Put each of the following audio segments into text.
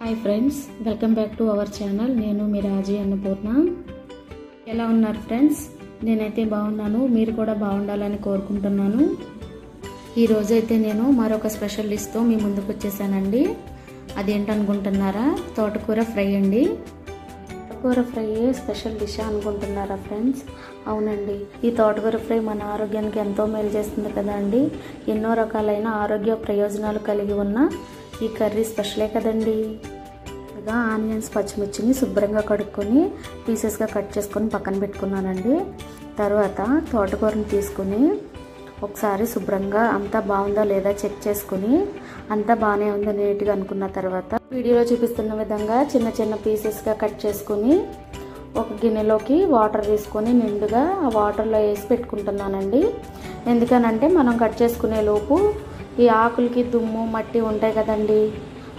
Hi friends, welcome back to our channel. నేను మీ రాజీ అన్నపూర్ణ. ఎలా ఉన్నారు ఫ్రెండ్స్? నేనైతే బాగున్నాను. మీరు కూడా బాగుండాలని కోరుకుంటున్నాను. ఈరోజైతే నేను మరొక స్పెషల్ డిష్తో మీ ముందుకు వచ్చేసానండి. అదేంటనుకుంటున్నారా? తోటకూర ఫ్రై అండి. తోటకూర ఫ్రై స్పెషల్ డిష్ అనుకుంటున్నారా ఫ్రెండ్స్? అవునండి, ఈ తోటకూర ఫ్రై మన ఆరోగ్యానికి ఎంతో మేలు చేస్తుంది కదా అండి. ఎన్నో రకాలైన ఆరోగ్య ప్రయోజనాలు కలిగి ఉన్న ఈ కర్రీ స్పెషలే కదండి. ఆనియన్స్, పచ్చిమిర్చిని శుభ్రంగా కడుక్కొని పీసెస్గా కట్ చేసుకొని పక్కన పెట్టుకున్నానండి. తర్వాత తోటకూరని తీసుకుని ఒకసారి శుభ్రంగా అంతా బాగుందా లేదా చెక్ చేసుకుని అంతా బాగానే ఉందో నీట్గా అనుకున్న తర్వాత వీడియోలో చూపిస్తున్న విధంగా చిన్న చిన్న పీసెస్గా కట్ చేసుకుని ఒక గిన్నెలోకి వాటర్ తీసుకొని నిండుగా ఆ వాటర్లో వేసి పెట్టుకుంటున్నానండి. ఎందుకనంటే మనం కట్ చేసుకునే లోపు ఈ ఆకులకి దుమ్ము, మట్టి ఉంటాయి కదండి,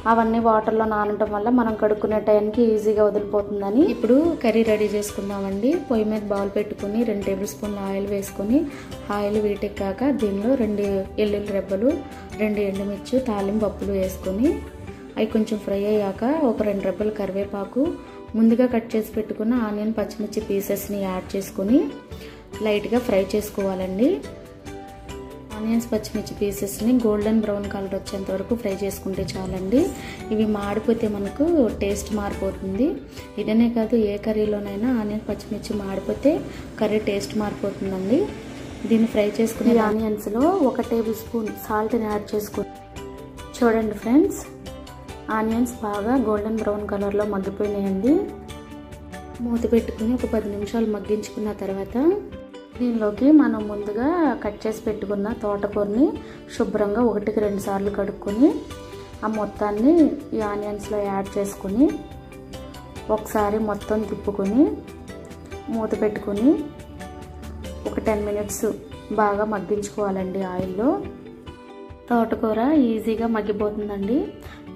అవన్నీ వాటర్లో నానటం వల్ల మనం కడుక్కునే టైంకి ఈజీగా వదిలిపోతుందని. ఇప్పుడు కర్రీ రెడీ చేసుకుందామండి. పొయ్యి మీద బౌల్ పెట్టుకుని 2 టేబుల్ స్పూన్ల ఆయిల్ వేసుకొని ఆయిల్ వీటెక్కాక దీనిలో 2 ఎల్లుల్లి రెబ్బలు, 2 ఎండుమిర్చి, తాలింపు పప్పులు వేసుకొని అవి కొంచెం ఫ్రై అయ్యాక ఒక 2 రెబ్బలు కరివేపాకు, ముందుగా కట్ చేసి పెట్టుకున్న ఆనియన్, పచ్చిమిర్చి పీసెస్ని యాడ్ చేసుకొని లైట్గా ఫ్రై చేసుకోవాలండి. ఆనియన్స్, పచ్చిమిర్చి పీసెస్ని గోల్డెన్ బ్రౌన్ కలర్ వచ్చేంత వరకు ఫ్రై చేసుకుంటే చాలండి. ఇవి మాడిపోతే మనకు టేస్ట్ మారిపోతుంది. ఇదనే కాదు, ఏ కర్రీలోనైనా ఆనియన్, పచ్చిమిర్చి మాడిపోతే కర్రీ టేస్ట్ మారిపోతుందండి. దీన్ని ఫ్రై చేసుకునే ఆనియన్స్లో 1 టేబుల్ స్పూన్ సాల్ట్ని యాడ్ చేసుకుని చూడండి ఫ్రెండ్స్, ఆనియన్స్ బాగా గోల్డెన్ బ్రౌన్ కలర్లో మగ్గిపోయినాయండి. మూత పెట్టుకుని ఒక 10 నిమిషాలు మగ్గించుకున్న తర్వాత దీనిలోకి మనం ముందుగా కట్ చేసి పెట్టుకున్న తోటకూరని శుభ్రంగా 1కి 2 సార్లు కడుక్కొని ఆ మొత్తాన్ని ఈ ఆనియన్స్లో యాడ్ చేసుకుని ఒకసారి మొత్తం తిప్పుకొని మూత పెట్టుకుని ఒక 10 మినిట్స్ బాగా మగ్గించుకోవాలండి ఆయిల్లో. తోటకూర ఈజీగా మగ్గిపోతుందండి.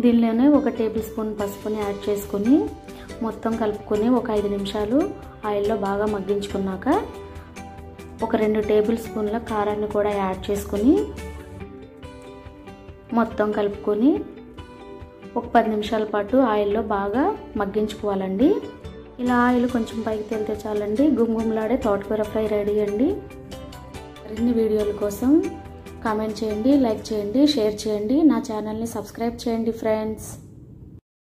దీనిలోనే 1 టేబుల్ స్పూన్ పసుపుని యాడ్ చేసుకుని మొత్తం కలుపుకొని ఒక 5 నిమిషాలు ఆయిల్లో బాగా మగ్గించుకున్నాక ఒక 2 టేబుల్ స్పూన్ల కారాన్ని కూడా యాడ్ చేసుకొని మొత్తం కలుపుకొని ఒక 10 నిమిషాల పాటు ఆయిల్లో బాగా మగ్గించుకోవాలండి. ఇలా ఆయిల్ కొంచెం పైకి తేలితే చాలండి, గుమగుమలాడే తోటకూర ఫ్రై రెడీ అండి. మరిన్ని వీడియోల కోసం కామెంట్ చేయండి, లైక్ చేయండి, షేర్ చేయండి, నా ఛానల్ని సబ్స్క్రైబ్ చేయండి ఫ్రెండ్స్.